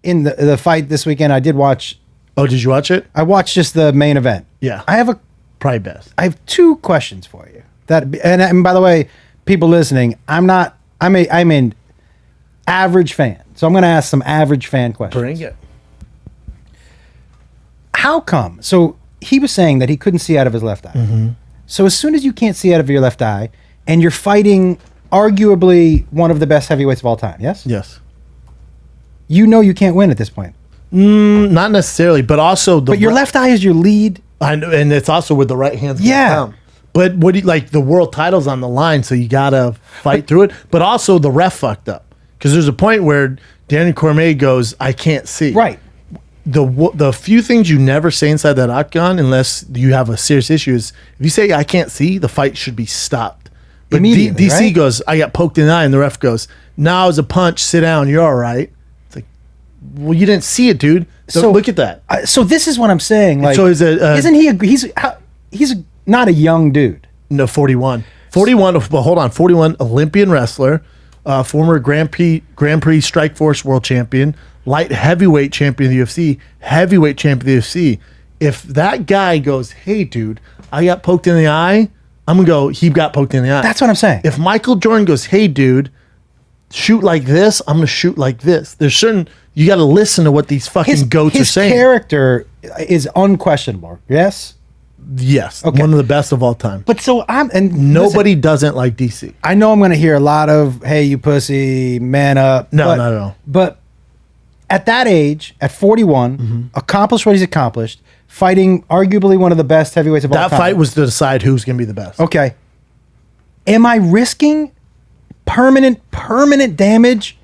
in the fight this weekend. I did watch. Oh, did you watch it? I watched just the main event. Yeah. I have probably best. I have 2 questions for you. And by the way, people listening, I'm an average fan, so I'm going to ask some average fan questions. Bring it. How come? So he was saying that he couldn't see out of his left eye. Mm-hmm. So as soon as you can't see out of your left eye, and you're fighting arguably one of the best heavyweights of all time, yes? Yes. You know you can't win at this point. Not necessarily, but also But your left eye is your lead. I know, and it's also with the right hand. Yeah. But what do you, like the world title's on the line, so you gotta fight through it. But also the ref fucked up because there's a point where Daniel Cormier goes, "I can't see." Right. The few things you never say inside that octagon, unless you have a serious issue, is if you say "I can't see," the fight should be stopped. But Immediately, DC right? goes, "I got poked in the eye," and the ref goes, "Now it's a punch. Sit down. You're all right." It's like, well, you didn't see it, dude. So look at that. So this is what I'm saying. Like, So is it, isn't he? He's not a young dude. No, 41. 41, but hold on. 41, Olympian wrestler, former Grand Prix Strikeforce world champion, light heavyweight champion of the UFC, heavyweight champion of the UFC. If that guy goes, "Hey, dude, I got poked in the eye," I'm going to go, he got poked in the eye. That's what I'm saying. If Michael Jordan goes, "Hey, dude, shoot like this," I'm going to shoot like this. There's certain, you got to listen to what these fucking goats are saying. His character is unquestionable. Yes? Yes. Okay. One of the best of all time. But so Nobody doesn't like DC. I know I'm going to hear a lot of, "Hey, you pussy, man up." No, not at all. But at that age, at 41, accomplished what he's accomplished, fighting arguably one of the best heavyweights of all time. That fight was to decide who's going to be the best. Okay. Am I risking permanent damage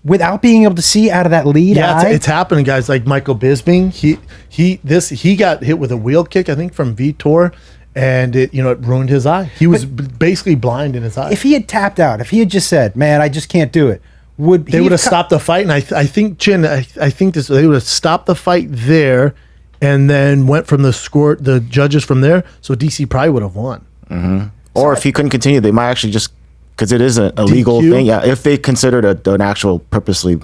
without being able to see out of that lead eye? It's happening, guys. Like Michael Bisping, he got hit with a wheel kick, I think, from Vitor, and it ruined his eye. He was basically blind in his eye. If he had tapped out, if he had just said, "Man, I just can't do it," they would have stopped the fight, and I think Chin, I think they would have stopped the fight there, and then went from the judges from there. So DC probably would have won. Mm-hmm. Or if he couldn't continue, they might actually just, because it is a legal DQ? thing. Yeah, if they considered an actual purposely,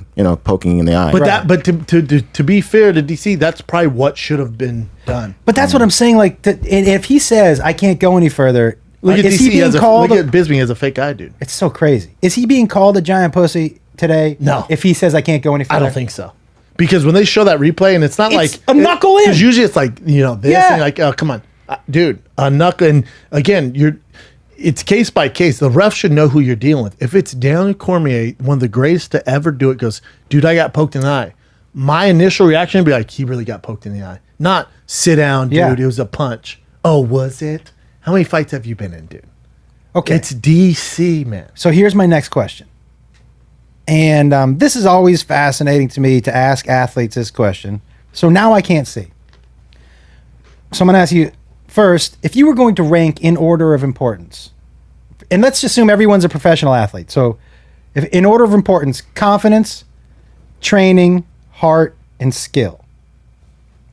poking in the eye. But to be fair to DC, that's probably what should have been done. But that's what I'm saying. Like, if he says, "I can't go any further," Look at is DC he being called? Look at Bisping as a fake eye, dude. It's so crazy. Is he being called a giant pussy today? No. If he says, "I can't go any further," I don't think so. Because when they show that replay, and it's not It's like a knuckle in. Because usually it's like this, Yeah. and like, oh, come on, dude, a knuckle. And again, it's case by case. The ref should know who you're dealing with. If it's Daniel Cormier, one of the greatest to ever do it, goes, "Dude, I got poked in the eye." My initial reaction would be like, he really got poked in the eye. Not, "Sit down, dude. Yeah. It was a punch." Oh, was it? How many fights have you been in, dude? Okay. It's DC, man. So here's my next question. And this is always fascinating to me to ask athletes this question. So now I can't see. So I'm going to ask you first, if you were going to rank in order of importance, and let's assume everyone's a professional athlete. So if in order of importance, confidence, training, heart, and skill.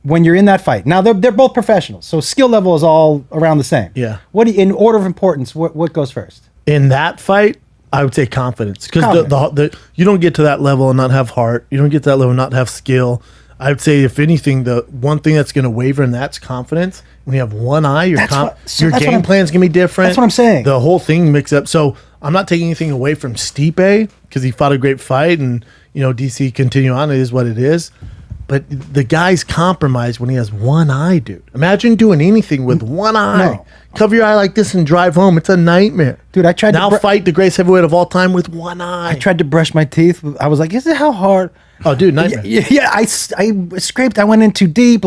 When you're in that fight. Now they're both professionals. So skill level is all around the same. Yeah. In order of importance, what goes first? In that fight, I would say confidence, because you don't get to that level and not have heart. You don't get to that level and not have skill. I would say, if anything, the one thing that's going to waver, and that's confidence. When you have one eye, your game plan's going to be different. That's what I'm saying. The whole thing mix up. So I'm not taking anything away from Stipe, because he fought a great fight, and DC continue on. It is what it is. But the guy's compromised when he has one eye, dude. Imagine doing anything with one eye. No. Cover your eye like this and drive home. It's a nightmare. Dude, I tried to fight the greatest heavyweight of all time with one eye. I tried to brush my teeth. I was like, "Is it how hard?" Oh, dude, nightmare. Yeah, I scraped. I went in too deep.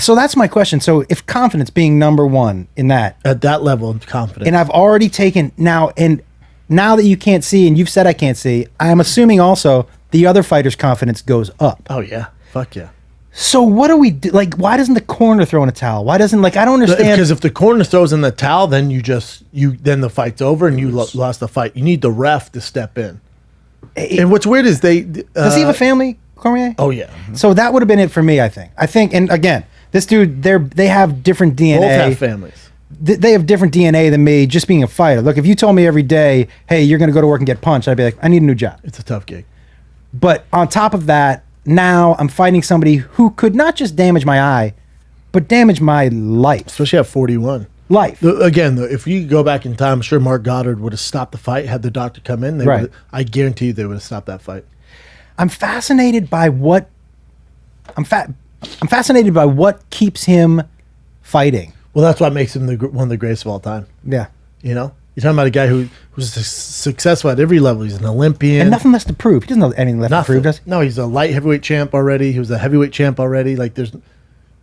So that's my question. So if confidence being number one in that, At that level of confidence. and I've already taken now that you can't see, and you've said I can't see, I am assuming also the other fighter's confidence goes up. Oh, yeah. Fuck yeah. So what do we do? Like, why doesn't the corner throw in a towel? Why doesn't, I don't understand. Because if the corner throws in the towel, then then the fight's over and you lost the fight. You need the ref to step in. And what's weird is does he have a family, Cormier? Oh, yeah. So that would have been it for me, I think, and again, this dude, they have different DNA. Both have families. They have different DNA than me, just being a fighter. Look, if you told me every day, "Hey, you're going to go to work and get punched," I'd be like, "I need a new job." It's a tough gig. But on top of that, now I'm fighting somebody who could not just damage my eye, but damage my life. Especially at 41. Life. Again, if you go back in time, I'm sure Mark Goddard would have stopped the fight had the doctor come in. Right. I guarantee you they would have stopped that fight. I'm fascinated by what I'm fascinated by what keeps him fighting. Well, that's what makes him one of the greatest of all time. Yeah. You know, you're talking about a guy who's successful at every level. He's an Olympian. And nothing left to prove. He doesn't have anything left to prove, does he? No, he's a light heavyweight champ already. He was a heavyweight champ already. Like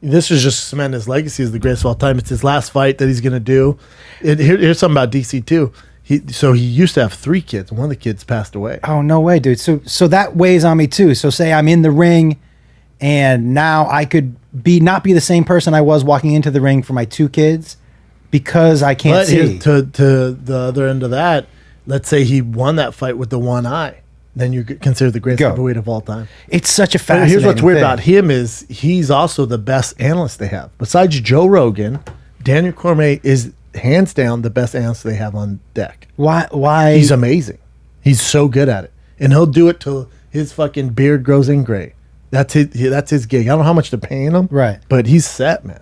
this is just cement his legacy as the greatest of all time. It's his last fight that he's going to do. Here's something about DC too. He used to have 3 kids. One of the kids passed away. Oh, no way, dude. So that weighs on me too. So say I'm in the ring and now I could not be the same person I was walking into the ring for my 2 kids because I can't see. To the other end of that, let's say he won that fight with the one eye. Then you're considered the greatest heavyweight of all time. It's such a But fascinating here's what's weird thing. about him is he's also the best analyst they have. Besides Joe Rogan, Daniel Cormier is hands down the best analyst they have on deck. Why? He's amazing. He's so good at it. And he'll do it till his fucking beard grows in gray. That's his gig. I don't know how much they're paying him. Right. But he's set, man.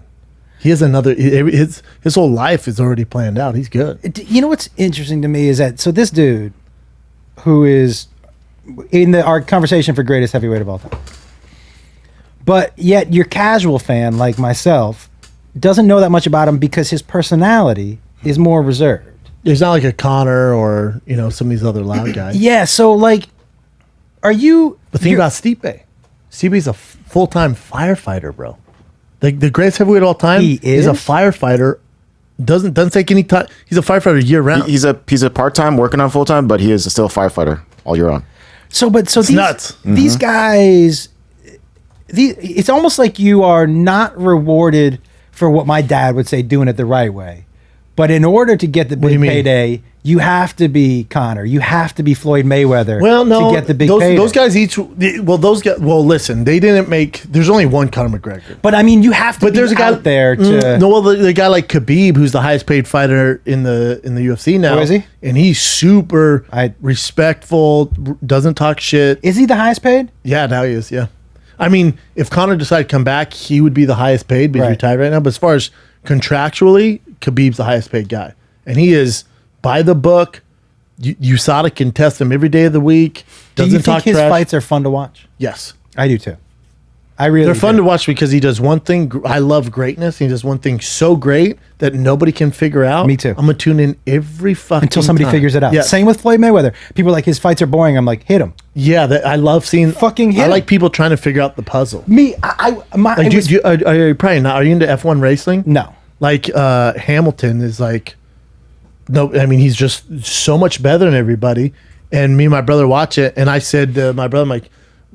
He has his whole life is already planned out. He's good. You know what's interesting to me is that this dude who is in our conversation for greatest heavyweight of all time, but yet your casual fan like myself doesn't know that much about him because his personality is more reserved. He's not like a Connor or some of these other loud guys. Yeah. So like, are you? But think about Stipe. Stipe's a full-time firefighter, bro. The greatest heavyweight of all time. He is a firefighter. Doesn't take any time. He's a firefighter year round. He's a part-time working on full-time, but he is still a firefighter all year round. So these nuts. These guys, it's almost like you are not rewarded for what my dad would say doing it the right way. But in order to get the big payday, you have to be Connor. You have to be Floyd Mayweather. Well, no, to get the big payday. those guys each. Those guys. Well, listen, they didn't make. There's only one Conor McGregor. But I mean, you have to. But there's a guy out there to. No, well, the guy like Khabib, who's the highest paid fighter in the UFC now. Oh, is he? And he's super respectful. Doesn't talk shit. Is he the highest paid? Yeah, now he is. Yeah. I mean, if Conor decided to come back, he would be the highest paid, but he's retired right now. But as far as contractually, Khabib's the highest paid guy. And he is by the book. USADA can test him every day of the week. Do you think his fights are fun to watch? Yes. I do too. They're fun to watch because he does one thing. I love greatness. He does one thing so great that nobody can figure out. Me too. I'm going to tune in every fucking until somebody time. figures it out. Yes. Same with Floyd Mayweather. People are like, his fights are boring. I'm like, hit him. Yeah, I love seeing. Fucking hit I him. like people trying to figure out the puzzle. Me, Are you probably not? Are you into F1 racing? No. Like Hamilton is like, no, I mean, he's just so much better than everybody. And me and my brother watch it. And I said to my brother, I'm like,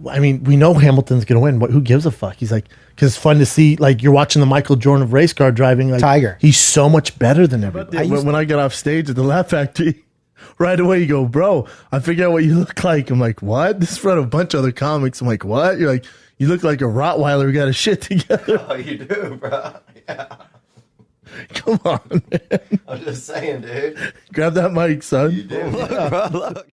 I mean, we know Hamilton's going to win. Who gives a fuck? He's like, because it's fun to see, like, you're watching the Michael Jordan of race car driving. Like, Tiger. He's so much better than everybody. When I get off stage at the Laugh Factory, right away you go, bro, I figure out what you look like. I'm like, what? This is in front of a bunch of other comics. I'm like, what? You're like, you look like a Rottweiler who got his shit together. Oh, you do, bro. Yeah. Come on, man. I'm just saying, dude. Grab that mic, son. You do, bro. Look.